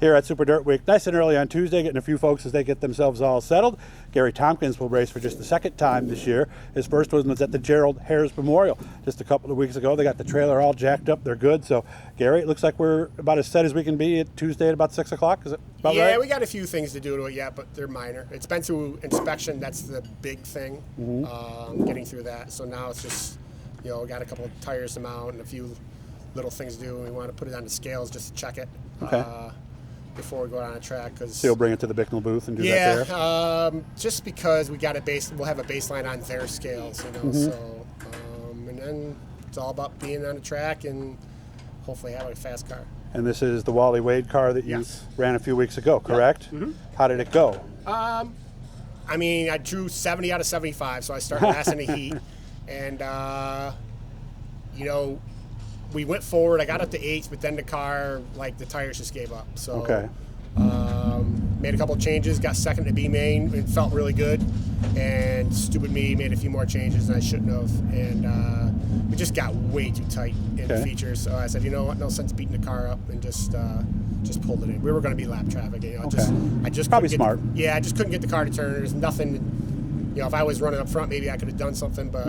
Here at Super Dirt Week, nice and early on Tuesday, getting a few folks as they get themselves all settled. Gary Tomkins will race for just the second time this year. His first one was at the Gerald Haers Memorial just a couple of weeks ago. They got the trailer all jacked up. They're good. So, Gary, it looks like we're about as set as we can be at Tuesday at about 6 o'clock. Is it about right? Yeah, we got a few things to do to it yet, but they're minor. It's been through inspection. That's the big thing, getting through that. So now it's just, we got a couple of tires to mount and a few little things to do. And we want to put it on the scales just to check it. Okay. Before we go on a track, so you'll bring it to the Bicknell booth and do that there? Yeah, just because we'll have a baseline on their scales, So, and then it's all about being on the track and hopefully have a fast car. And this is the Wally Wade car that you ran a few weeks ago, correct? Yep. How did it go? I drew 70 out of 75, so I started last in the heat, and we went forward. I got up to 8s, but then the car, the tires just gave up. So, made a couple of changes, got second to B main, and felt really good. And stupid me made a few more changes than I shouldn't have. And we just got way too tight in the features. So I said, you know what, no sense beating the car up, and just pulled it in. We were going to be lap traffic. I just probably smart. I just couldn't get the car to turn. There's nothing. If I was running up front, maybe I could have done something, but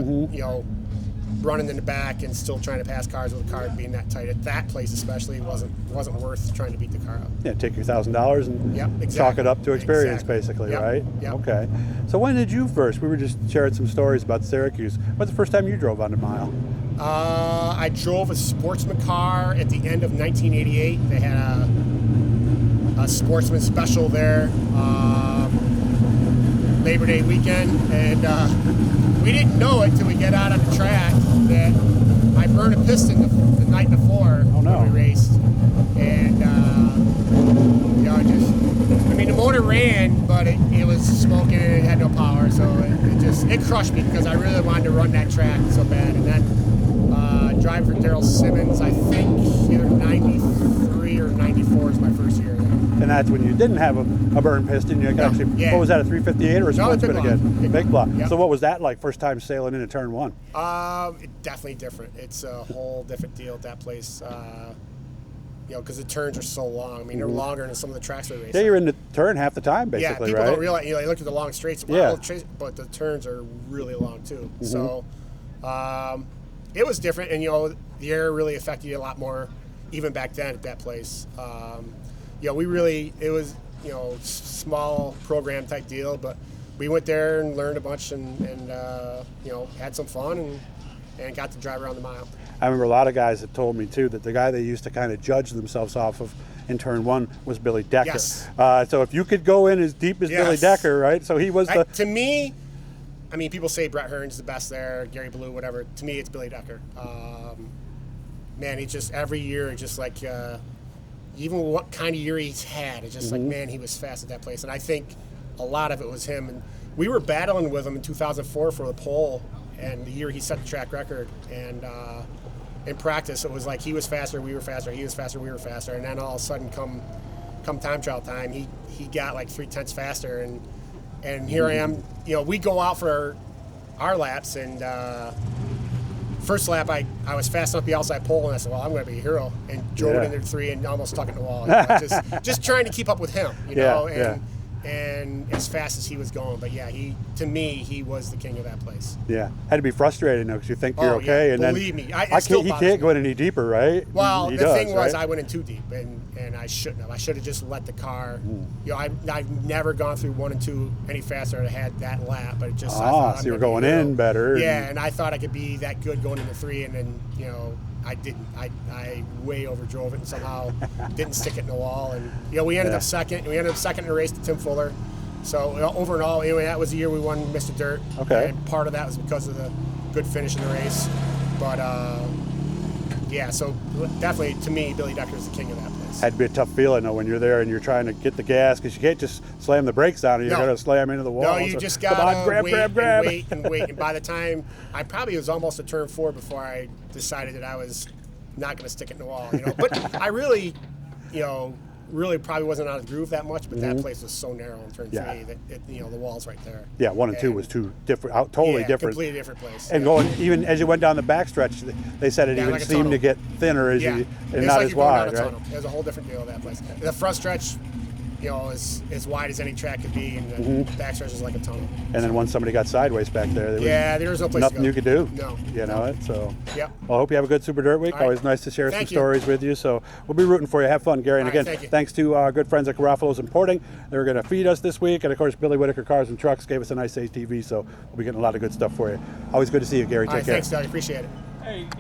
running in the back and still trying to pass cars with a car being that tight at that place especially wasn't worth trying to beat the car up. Yeah, take your $1,000 and chalk it up to experience, basically, right? Yep. Okay. So when did you first? We were just sharing some stories about Syracuse. When's the first time you drove on the mile? I drove a sportsman car at the end of 1988. They had a sportsman special there, Labor Day weekend, and we didn't know it till we get out on the track that I burned a piston the night before when we raced, and the motor ran, but it was smoking and it had no power, so it crushed me because I really wanted to run that track so bad. And then driving for Daryl Simmons, I think either 93 or 94 is my first year there. And that's when you didn't have a burn piston. You could what was that, a 358 or a sportsman again? Big block. Yep. So what was that like first time sailing into turn one? Definitely different. It's a whole different deal at that place. Because the turns are so long. They're longer than some of the tracks we race. Yeah, you're in the turn half the time, basically, people right? don't realize. They look at the long straights, but the turns are really long too. So it was different, and the air really affected you a lot more, even back then at that place. It was small program type deal, but we went there and learned a bunch and had some fun and got to drive around the mile. I remember a lot of guys that told me too that the guy they used to kind of judge themselves off of in turn one was Billy Decker. Yes. So if you could go in as deep as Billy Decker, right? So he was to me. People say Brett Hearn's the best there, Gary Blue, whatever. To me, it's Billy Decker. He's just every year, even what kind of year he's had, it's just he was fast at that place. And I think a lot of it was him. And we were battling with him in 2004 for the pole, and the year he set the track record. And in practice, it was like he was faster, we were faster, he was faster, we were faster. And then all of a sudden, come time trial time, he got like 3/10 faster. And here I am. We go out for our laps, and first lap I was fast enough to be outside pole, and I said, well, I'm going to be a hero, and drove it into 3 and almost stuck it in the wall. Just trying to keep up with him, and as fast as he was going. But to me, he was the king of that place. Yeah, had to be frustrating though, because you think you're okay, and believe me, he can't go in any deeper, right? Well, the thing was, I went in too deep, and I shouldn't have. I should have just let the car. I've never gone through 1 and 2 any faster than I had that lap, but it just. So you were going in better. Yeah, and I thought I could be that good going into 3, and then I didn't. I way overdrove it and somehow didn't stick it in the wall. And we ended up second. We ended up second in the race to Tim Fuller. So over and all, anyway, that was the year we won Mr. Dirt. Okay. And part of that was because of the good finish in the race. But so definitely to me, Billy Decker is the king of that place. Had to be a tough feeling though when you're there and you're trying to get the gas, because you can't just slam the brakes down and you're going to slam into the wall. No, you just got to wait and wait. And by the time, I probably was almost at turn 4 before I decided that I was not going to stick it in the wall. But I really, really probably wasn't out of the groove that much, but that place was so narrow in turn Yeah. 3 that the wall's right there. Yeah, 1 and 2 was two different, totally Yeah, different. completely different place. And yeah. going even as you went down the backstretch, they said it Yeah, even like a seemed tunnel. to get thinner as Yeah, you and it's not like as you're going down wide, a right? tunnel. It was a whole different deal that place. The front stretch, is as wide as any track could be, and the back stretch is like a tunnel. And then once somebody got sideways back there was There was no place nothing to go. you could do. No. You know it. So Yep. well, I hope you have a good Super Dirt Week. All right. Always nice to share some Thank you. stories with you. So we'll be rooting for you. Have fun, Gary. And All right, again, thank you. thanks to our good friends at Garofalo's Importing. They're going to feed us this week. And of course, Billy Whitaker Cars and Trucks gave us a nice ATV. So we'll be getting a lot of good stuff for you. Always good to see you, Gary. All Take right, care. thanks, Doug. Appreciate it.